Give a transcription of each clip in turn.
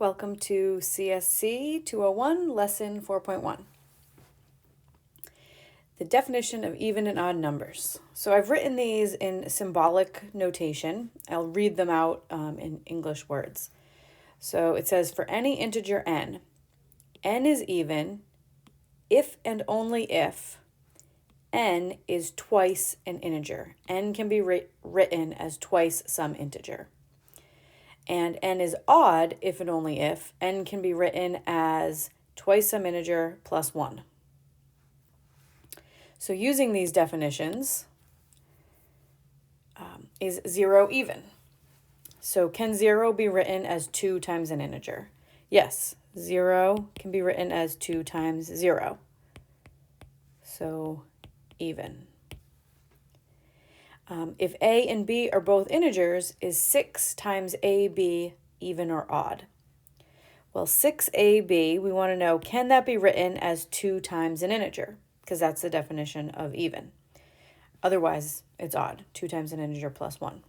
Welcome to CSC 201, Lesson 4.1. The definition of even and odd numbers. So I've written these in symbolic notation. I'll read them out in English words. So it says, for any integer n is even if and only if n is twice an integer. N can be written as twice some integer. And n is odd if and only if n can be written as twice some integer plus 1. So using these definitions, is 0 even? So can 0 be written as 2 times an integer? Yes, 0 can be written as 2 times 0. So even. If a and b are both integers, is 6 times ab even or odd? Well, 6ab, we want to know, can that be written as 2 times an integer? Because that's the definition of even. Otherwise, it's odd, 2 times an integer plus 1.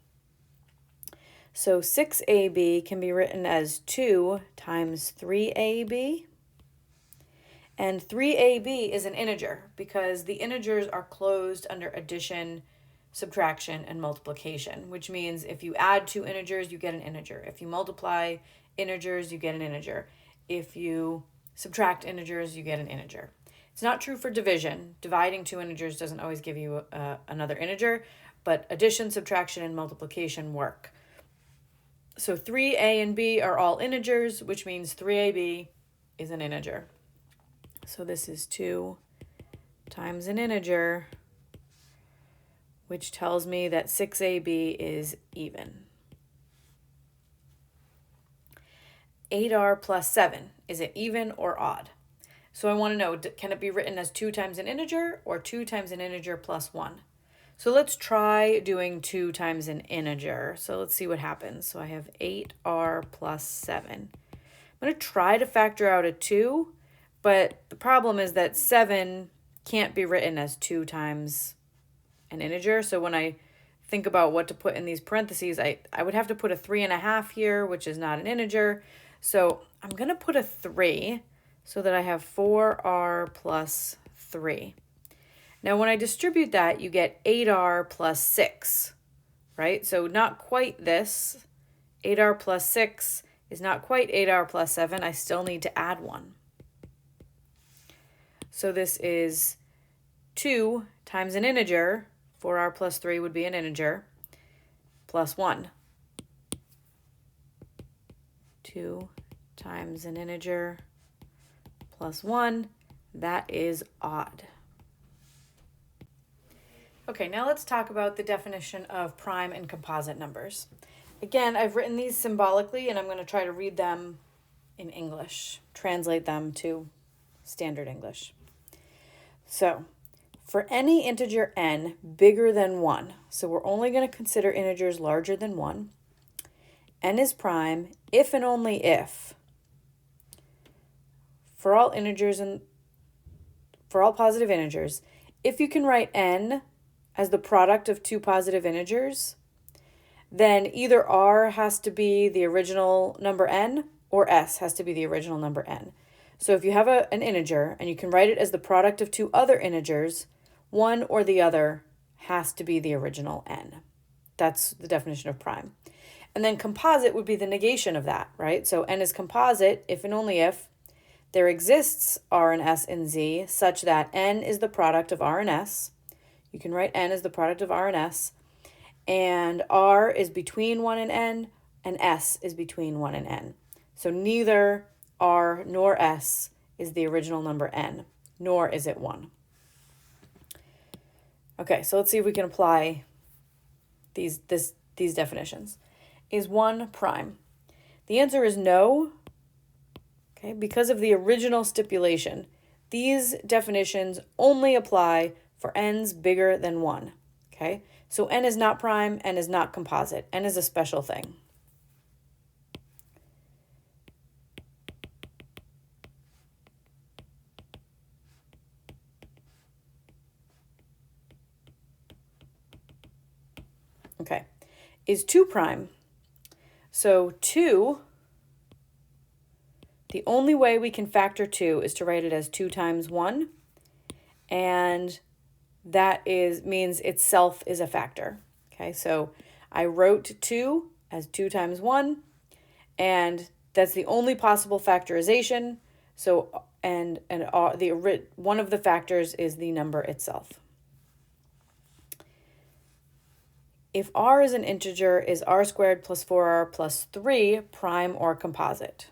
So 6ab can be written as 2 times 3ab. And 3ab is an integer because the integers are closed under addition, subtraction, and multiplication, which means if you add 2 integers, you get an integer. If you multiply integers, you get an integer. If you subtract integers, you get an integer. It's not true for division. Dividing 2 integers doesn't always give you another integer, but addition, subtraction, and multiplication work. So 3a and b are all integers, which means 3ab is an integer. So this is 2 times an integer, which tells me that 6ab is even. 8r plus 7, is it even or odd? So I want to know, can it be written as 2 times an integer or 2 times an integer plus 1? So let's try doing 2 times an integer. So let's see what happens. So I have 8r plus 7. I'm going to try to factor out a 2, but the problem is that 7 can't be written as 2 times an integer. So when I think about what to put in these parentheses, I would have to put a 3.5 here, which is not an integer. So I'm going to put a 3 so that I have 4r plus 3. Now when I distribute that, you get 8r plus 6, right? So not quite this. 8r plus 6 is not quite 8r plus 7. I still need to add 1. So this is 2 times an integer. 4r plus 3 would be an integer, plus 1. 2 times an integer plus 1, that is odd. Okay, now let's talk about the definition of prime and composite numbers. Again, I've written these symbolically, and I'm going to try to read them in English, translate them to standard English. So, for any integer n bigger than 1, so we're only going to consider integers larger than 1, n is prime if and only if, for all integers and for all positive integers, if you can write n as the product of 2 positive integers, then either r has to be the original number n or s has to be the original number n. So if you have an integer and you can write it as the product of 2 other integers, one or the other has to be the original n. That's the definition of prime. And then composite would be the negation of that, right? So n is composite if and only if there exists r and s in z such that n is the product of r and s. You can write n as the product of r and s. And r is between 1 and n, and s is between 1 and n. So neither r nor s is the original number n, nor is it 1. Okay, so let's see if we can apply these definitions. Is 1 prime? The answer is no. Okay, because of the original stipulation, these definitions only apply for n's bigger than 1. Okay, so n is not prime, n is not composite. N is a special thing. Okay, is 2 prime? So 2 The only way we can factor 2 is to write it as 2 times 1, and that means itself is a factor. Okay, so I wrote 2 as 2 times 1, and that's the only possible factorization. So one of the factors is the number itself. If r is an integer, is r squared plus 4r plus 3 prime or composite?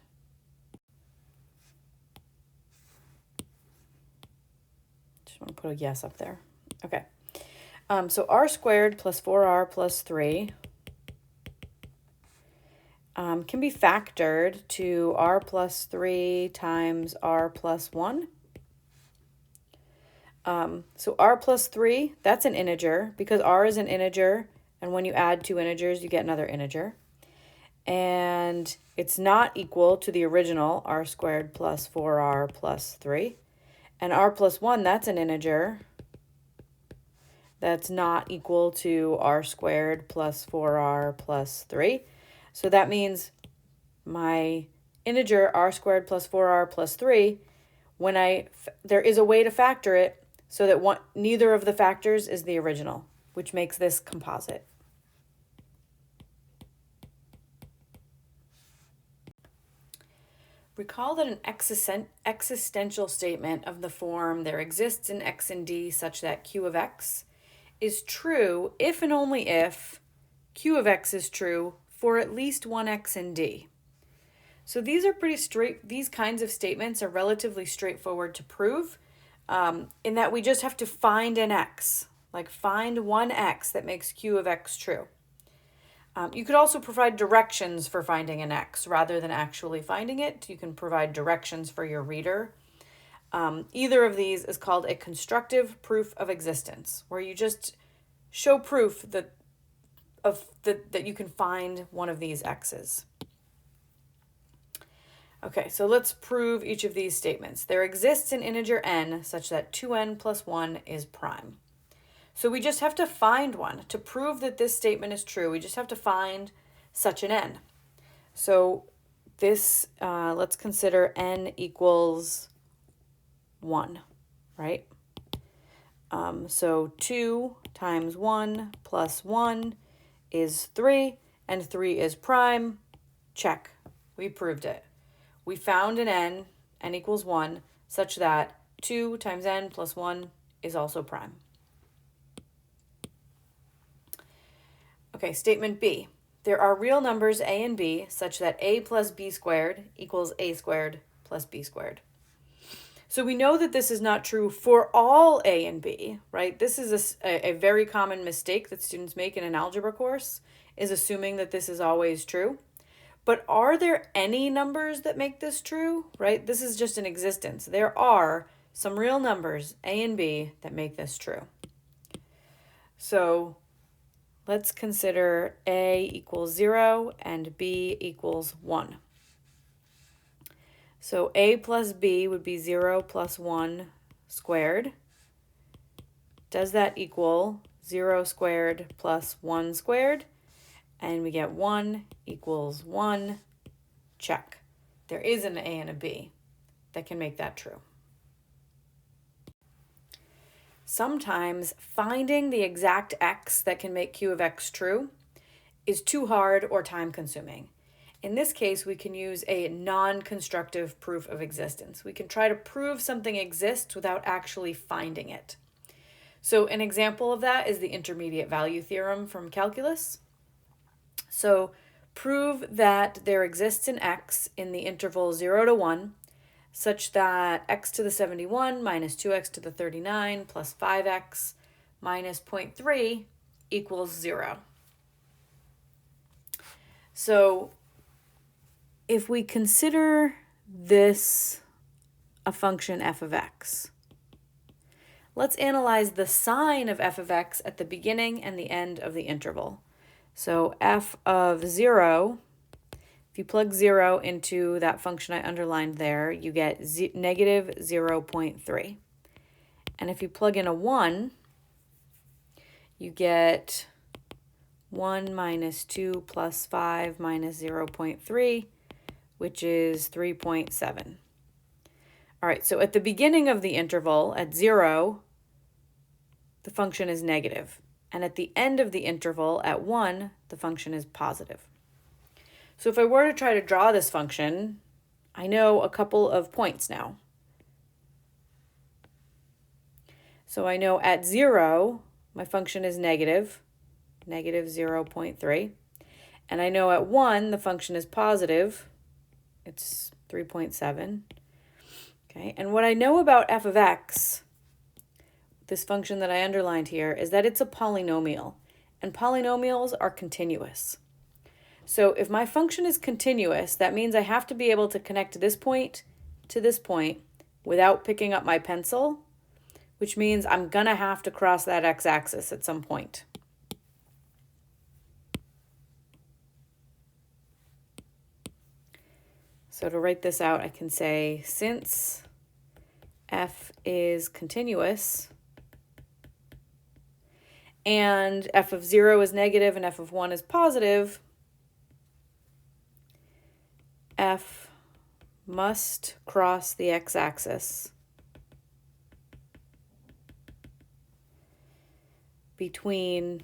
Just want to put a yes up there. Okay. So r squared plus 4r plus 3 can be factored to r plus 3 times r plus 1. So r plus 3, that's an integer because r is an integer, and when you add two integers, you get another integer. And it's not equal to the original r squared plus 4r plus 3. And r plus 1, that's an integer that's not equal to r squared plus 4r plus 3. So that means my integer r squared plus 4r plus 3, there is a way to factor it so that neither of the factors is the original, which makes this composite. Recall that an existential statement of the form there exists an x in D such that Q of x is true if and only if Q of x is true for at least one x in D. So these are these kinds of statements are relatively straightforward to prove, in that we just have to find an x, like find one x that makes Q of x true. You could also provide directions for finding an x rather than actually finding it. You can provide directions for your reader. Either of these is called a constructive proof of existence, where you just show proof that you can find one of these x's. Okay, so let's prove each of these statements. There exists an integer n such that 2n plus 1 is prime. So we just have to find one. To prove that this statement is true, we just have to find such an n. So this, let's consider n equals 1, right? So 2 times 1 plus 1 is 3, and 3 is prime. Check. We proved it. We found an n equals 1, such that 2 times n plus 1 is also prime. Okay, statement B. There are real numbers a and b such that a plus b squared equals a squared plus b squared. So we know that this is not true for all a and b, right? This is a very common mistake that students make in an algebra course, is assuming that this is always true. But are there any numbers that make this true, right? This is just an existence. There are some real numbers, a and b, that make this true. So let's consider a equals 0 and b equals 1. So a plus b would be 0 plus 1 squared. Does that equal 0 squared plus 1 squared? And we get 1 equals 1. Check. There is an a and a b that can make that true. Sometimes finding the exact x that can make Q of x true is too hard or time-consuming. In this case, we can use a non-constructive proof of existence. We can try to prove something exists without actually finding it. So an example of that is the intermediate value theorem from calculus. So prove that there exists an x in the interval 0 to 1 such that x to the 71 minus 2x to the 39 plus 5x minus 0.3 equals 0. So if we consider this a function f of x, let's analyze the sign of f of x at the beginning and the end of the interval. So f of 0, if you plug 0 into that function I underlined there, you get negative 0.3. And if you plug in a 1, you get 1 minus 2 plus 5 minus 0.3, which is 3.7. All right, so at the beginning of the interval, at 0, the function is negative. And at the end of the interval, at 1, the function is positive. So if I were to try to draw this function, I know a couple of points now. So I know at 0, my function is negative 0.3. And I know at 1, the function is positive. It's 3.7. Okay, and what I know about f of x, this function that I underlined here, is that it's a polynomial. And polynomials are continuous. So if my function is continuous, that means I have to be able to connect this point to this point without picking up my pencil, which means I'm going to have to cross that x-axis at some point. So to write this out, I can say since f is continuous and f of 0 is negative and f of 1 is positive, f must cross the x-axis between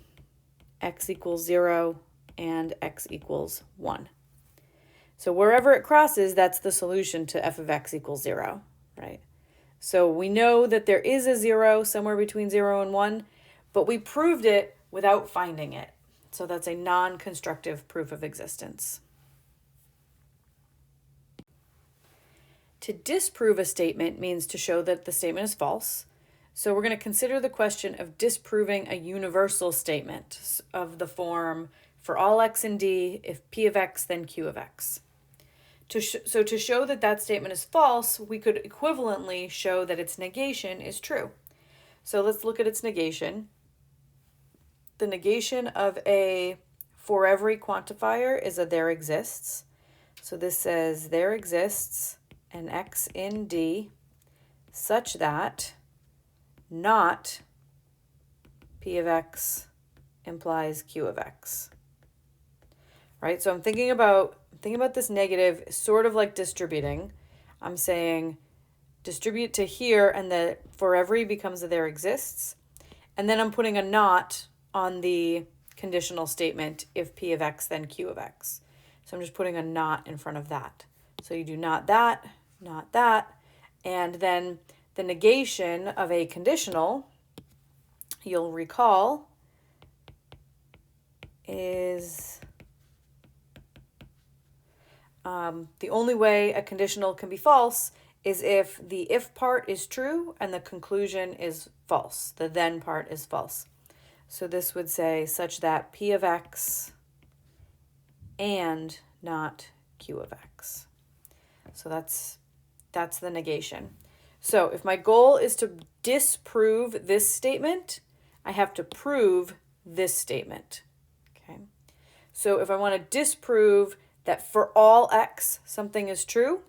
x equals 0 and x equals 1. So wherever it crosses, that's the solution to f of x equals 0, right? So we know that there is a 0 somewhere between 0 and 1, but we proved it without finding it. So that's a non-constructive proof of existence. To disprove a statement means to show that the statement is false. So we're going to consider the question of disproving a universal statement of the form for all x and d, if p of x, then q of x. So to show that that statement is false, we could equivalently show that its negation is true. So let's look at its negation. The negation of a for every quantifier is a there exists. So this says there exists an x in D such that not p of x implies q of x. Right? So I'm thinking about this negative sort of like distributing. I'm saying distribute to here and the for every becomes a there exists. And then I'm putting a not on the conditional statement if p of x then q of x. So I'm just putting a not in front of that. So you do not that, and then the negation of a conditional, you'll recall, is the only way a conditional can be false is if the if part is true and the conclusion is false. The then part is false. So this would say such that p of x and not q of x. So that's the negation. So if my goal is to disprove this statement, I have to prove this statement. Okay. So if I want to disprove that for all x something is true,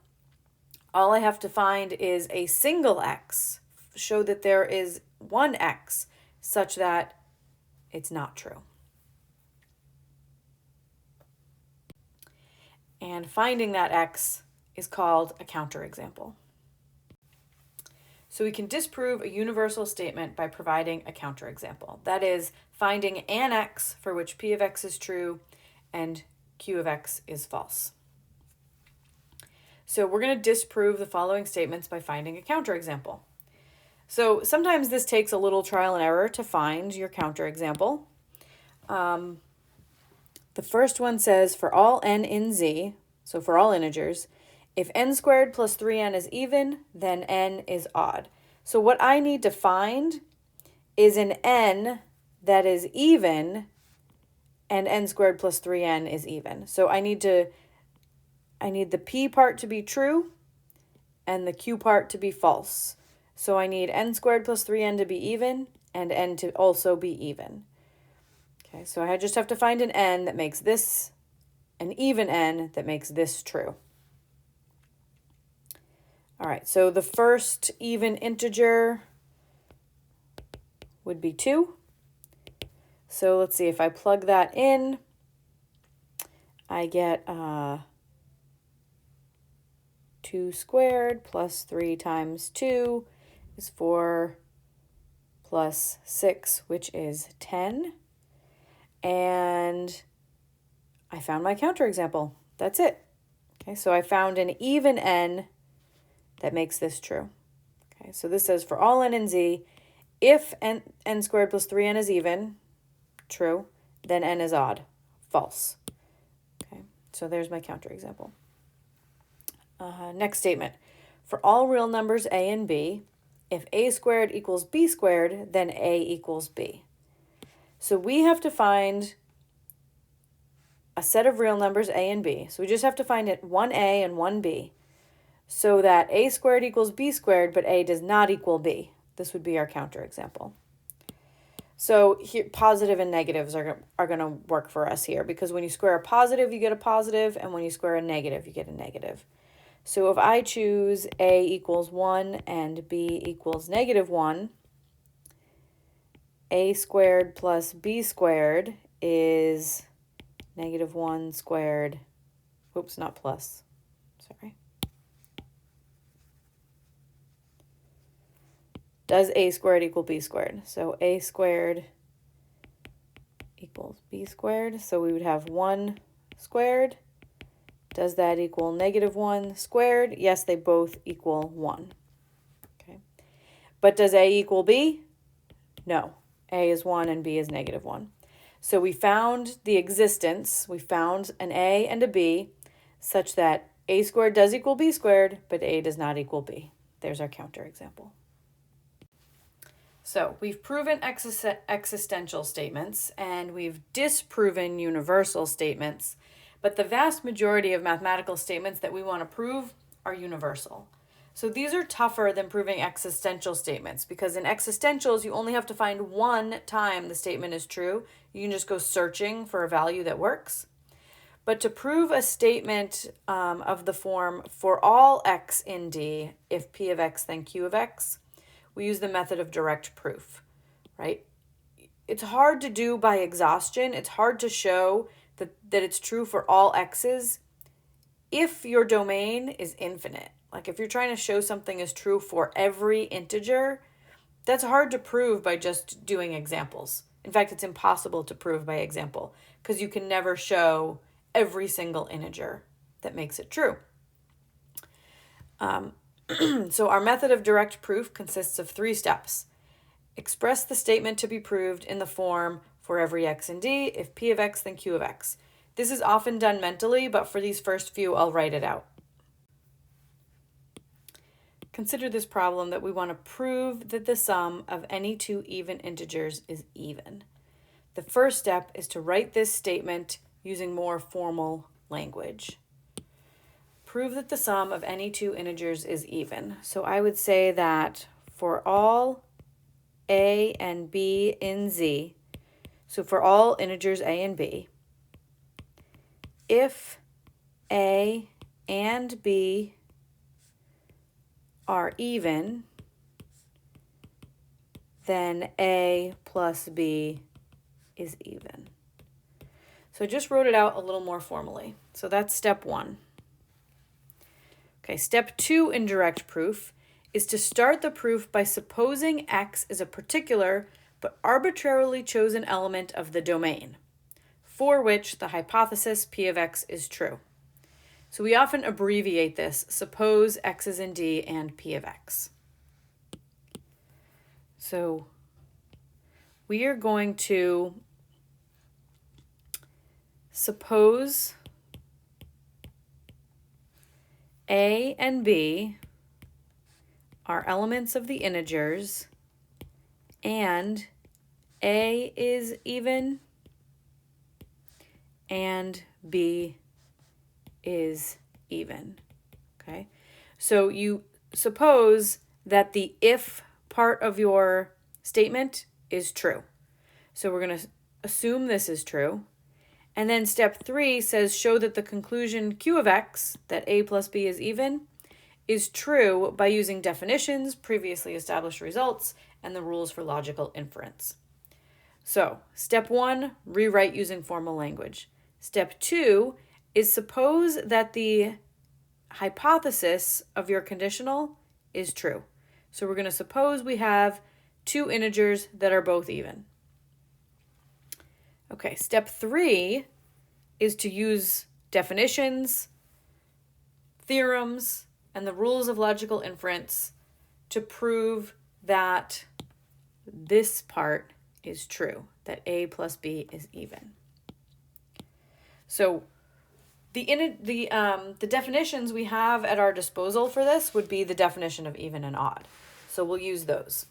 all I have to find is a single x, show that there is one x such that it's not true. And finding that x is called a counterexample. So we can disprove a universal statement by providing a counterexample. That is, finding an x for which p of x is true and q of x is false. So we're going to disprove the following statements by finding a counterexample. So sometimes this takes a little trial and error to find your counterexample. The first one says for all n in z, so for all integers, if n squared plus 3n is even, then n is odd. So what I need to find is an n that is even and n squared plus 3n is even. So I need the p part to be true and the q part to be false. So I need n squared plus 3n to be even and n to also be even. Okay, so I just have to find an n that makes this an even n that makes this true. All right, so the first even integer would be 2. So let's see, if I plug that in, I get 2 squared plus 3 times 2 is 4 plus 6, which is 10. And I found my counterexample. That's it. Okay, so I found an even n that makes this true. Okay, so this says for all n and z, if n squared plus 3n is even, true, then n is odd, false. Okay, so there's my counterexample. Next statement. For all real numbers a and b, if a squared equals b squared, then a equals b. So we have to find a set of real numbers a and b. So we just have to find it 1a and 1b so that a squared equals b squared, but a does not equal b. This would be our counterexample. So here, positive and negatives are going to work for us here, because when you square a positive, you get a positive, and when you square a negative, you get a negative. So if I choose a equals 1 and b equals -1, a squared plus b squared is -1 squared, oops, not plus, sorry. Does a squared equal b squared? So a squared equals b squared. So we would have 1 squared. Does that equal -1 squared? Yes, they both equal 1. Okay. But does a equal b? No. A is 1 and b is -1. So we found the existence, we found an a and a b such that a squared does equal b squared, but a does not equal b. There's our counterexample. So we've proven existential statements and we've disproven universal statements, but the vast majority of mathematical statements that we want to prove are universal. So these are tougher than proving existential statements, because in existentials, you only have to find one time the statement is true. You can just go searching for a value that works. But to prove a statement of the form for all x in D, if P of x then Q of x, we use the method of direct proof, right? It's hard to do by exhaustion. It's hard to show that it's true for all x's if your domain is infinite. Like if you're trying to show something is true for every integer, that's hard to prove by just doing examples. In fact, it's impossible to prove by example because you can never show every single integer that makes it true. So our method of direct proof consists of 3 steps. Express the statement to be proved in the form for every x in D, if P of x then Q of x. This is often done mentally, but for these first few, I'll write it out. Consider this problem that we want to prove that the sum of any 2 even integers is even. The first step is to write this statement using more formal language. Prove that the sum of any 2 integers is even. So I would say that for all a and b in Z, so for all integers a and b, if a and b are even, then a plus b is even. So I just wrote it out a little more formally. So that's step 1. Okay, step 2 in direct proof is to start the proof by supposing x is a particular but arbitrarily chosen element of the domain, for which the hypothesis P of x is true. So we often abbreviate this, suppose x is in D and P of x. So we are going to suppose a and b are elements of the integers and a is even and b is even. Okay, so you suppose that the if part of your statement is true. So we're going to assume this is true. And then step 3 says show that the conclusion Q of x, that a plus b is even, is true by using definitions, previously established results, and the rules for logical inference. So step 1, rewrite using formal language. Step 2 is suppose that the hypothesis of your conditional is true. So we're going to suppose we have two integers that are both even. Okay, step 3 is to use definitions, theorems, and the rules of logical inference to prove that this part is true, that a plus b is even. So the definitions we have at our disposal for this would be the definition of even and odd. So we'll use those.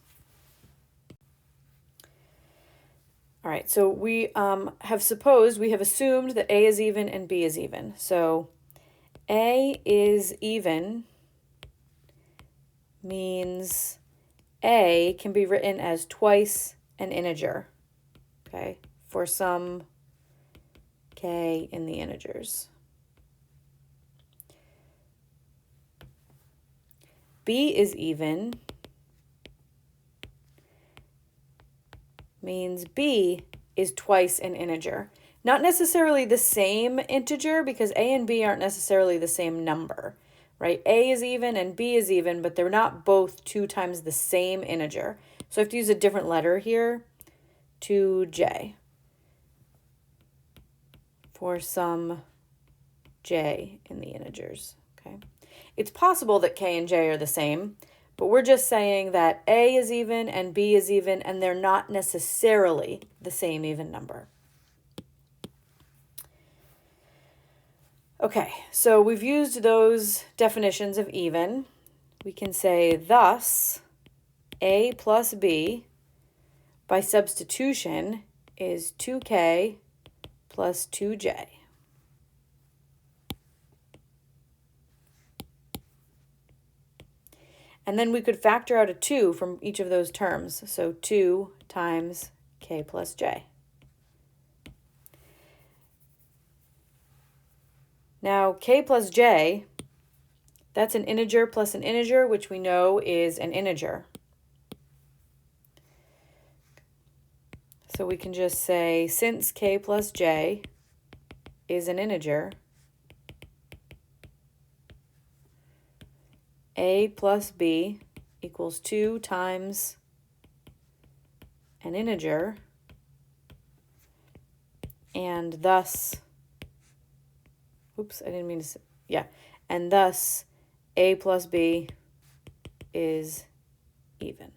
All right, so we have assumed that a is even and b is even. So a is even means a can be written as twice an integer, okay, for some k in the integers. B is even means b is twice an integer. Not necessarily the same integer, because a and b aren't necessarily the same number, right? A is even and b is even, but they're not both 2 times the same integer. So I have to use a different letter here, 2j, for some j in the integers, okay? It's possible that k and j are the same, but we're just saying that a is even and b is even, and they're not necessarily the same even number. Okay, so we've used those definitions of even. We can say, thus, a plus b by substitution is 2k plus 2j. And then we could factor out a 2 from each of those terms. So 2 times k plus j. Now, k plus j, that's an integer plus an integer, which we know is an integer. So we can just say, since k plus j is an integer, a plus b equals 2 times an integer, and thus, oops, I didn't mean to say, yeah, and thus a plus b is even.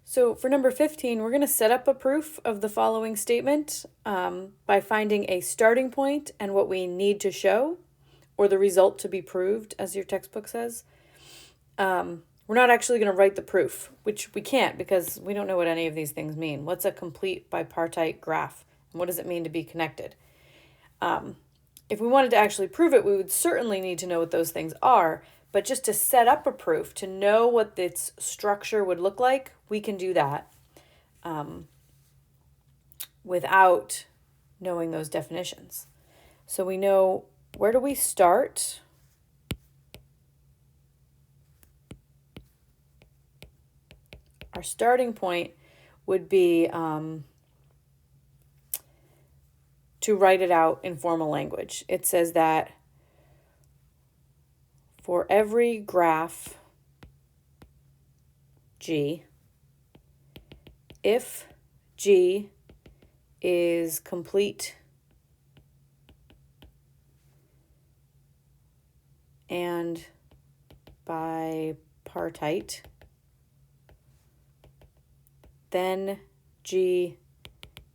So for number 15, we're going to set up a proof of the following statement by finding a starting point and what we need to show, or the result to be proved, as your textbook says. We're not actually going to write the proof, which we can't because we don't know what any of these things mean. What's a complete bipartite graph? And what does it mean to be connected? If we wanted to actually prove it, we would certainly need to know what those things are. But just to set up a proof, to know what its structure would look like, we can do that without knowing those definitions. So we know, where do we start? Our starting point would be to write it out in formal language. It says that for every graph G, if G is complete and bipartite, then G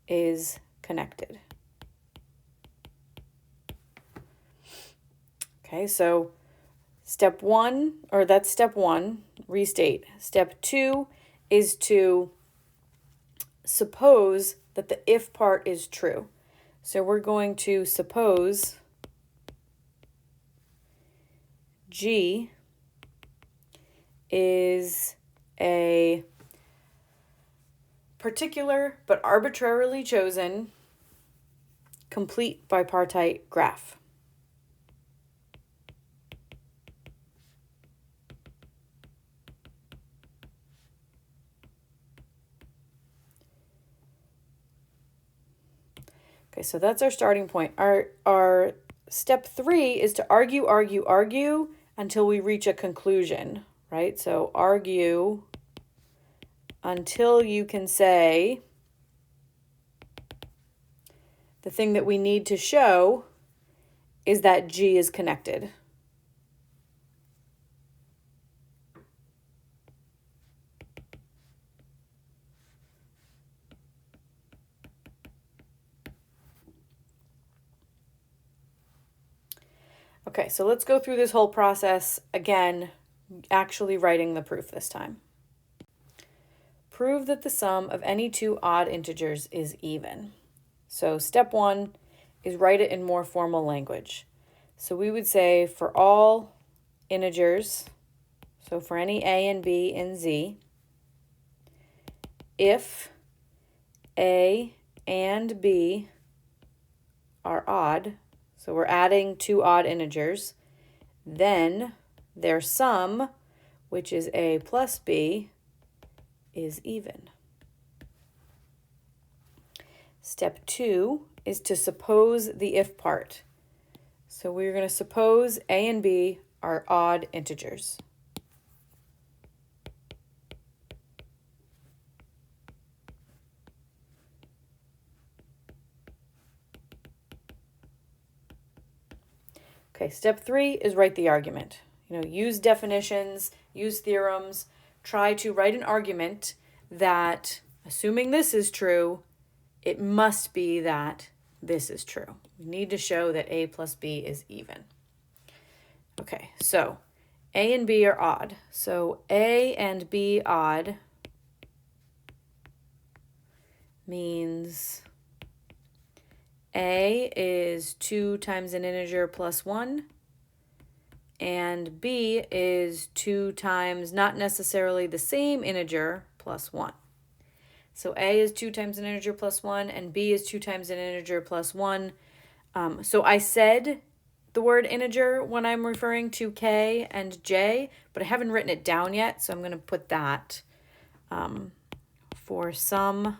is connected. Okay, so step 1, or that's step 1, restate. Step 2 is to suppose that the if part is true. So we're going to suppose G is a particular but arbitrarily chosen complete bipartite graph. Okay, so that's our starting point. Our step 3 is to argue, argue, argue until we reach a conclusion, right? So argue until you can say the thing that we need to show is that G is connected. Okay, so let's go through this whole process again, actually writing the proof this time. Prove that the sum of any two odd integers is even. So step 1 is write it in more formal language. So we would say for all integers, so for any a and b in Z, if a and b are odd, so we're adding two odd integers, then their sum, which is a plus b, is even. Step 2 is to suppose the if part. So we're going to suppose a and b are odd integers. Okay, step 3 is write the argument. Use definitions, use theorems, try to write an argument that, assuming this is true, it must be that this is true. We need to show that a plus b is even. Okay, so a and b are odd. So a and b odd means a is 2 times an integer plus 1, and b is 2 times not necessarily the same integer plus 1. So a is 2 times an integer plus 1, and b is 2 times an integer plus 1. So I said the word integer when I'm referring to k and j, but I haven't written it down yet, so I'm going to put that for some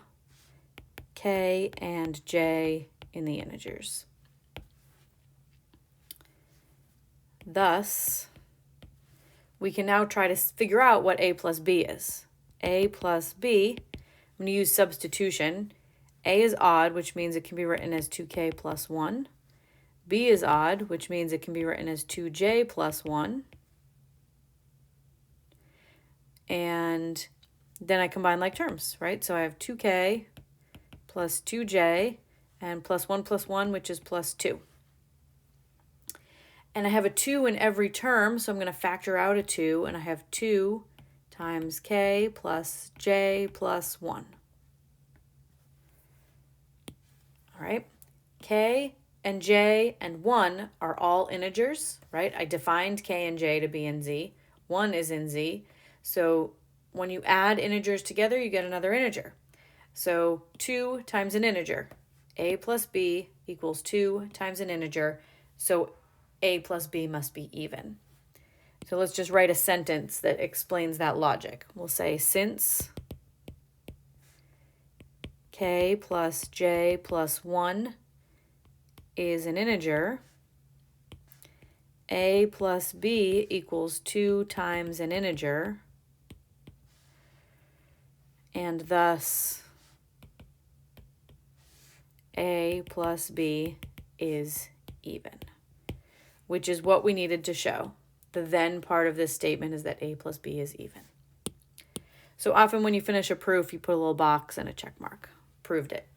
k and j in the integers. Thus, we can now try to figure out what a plus b is. A plus b, I'm going to use substitution. A is odd, which means it can be written as 2k plus 1. B is odd, which means it can be written as 2j plus 1. And then I combine like terms, right? So I have 2k plus 2j and plus 1, which is plus 2. And I have a 2 in every term, so I'm going to factor out a 2, and I have 2 times k plus j plus 1. All right, k and j and 1 are all integers, right? I defined k and j to be in Z. 1 is in Z. So when you add integers together, you get another integer. So 2 times an integer. A plus b equals 2 times an integer. So a plus b must be even. So let's just write a sentence that explains that logic. We'll say, since k plus j plus 1 is an integer, a plus b equals 2 times an integer, and thus a plus b is even, which is what we needed to show. The then part of this statement is that a plus b is even. So often when you finish a proof, you put a little box and a check mark. Proved it.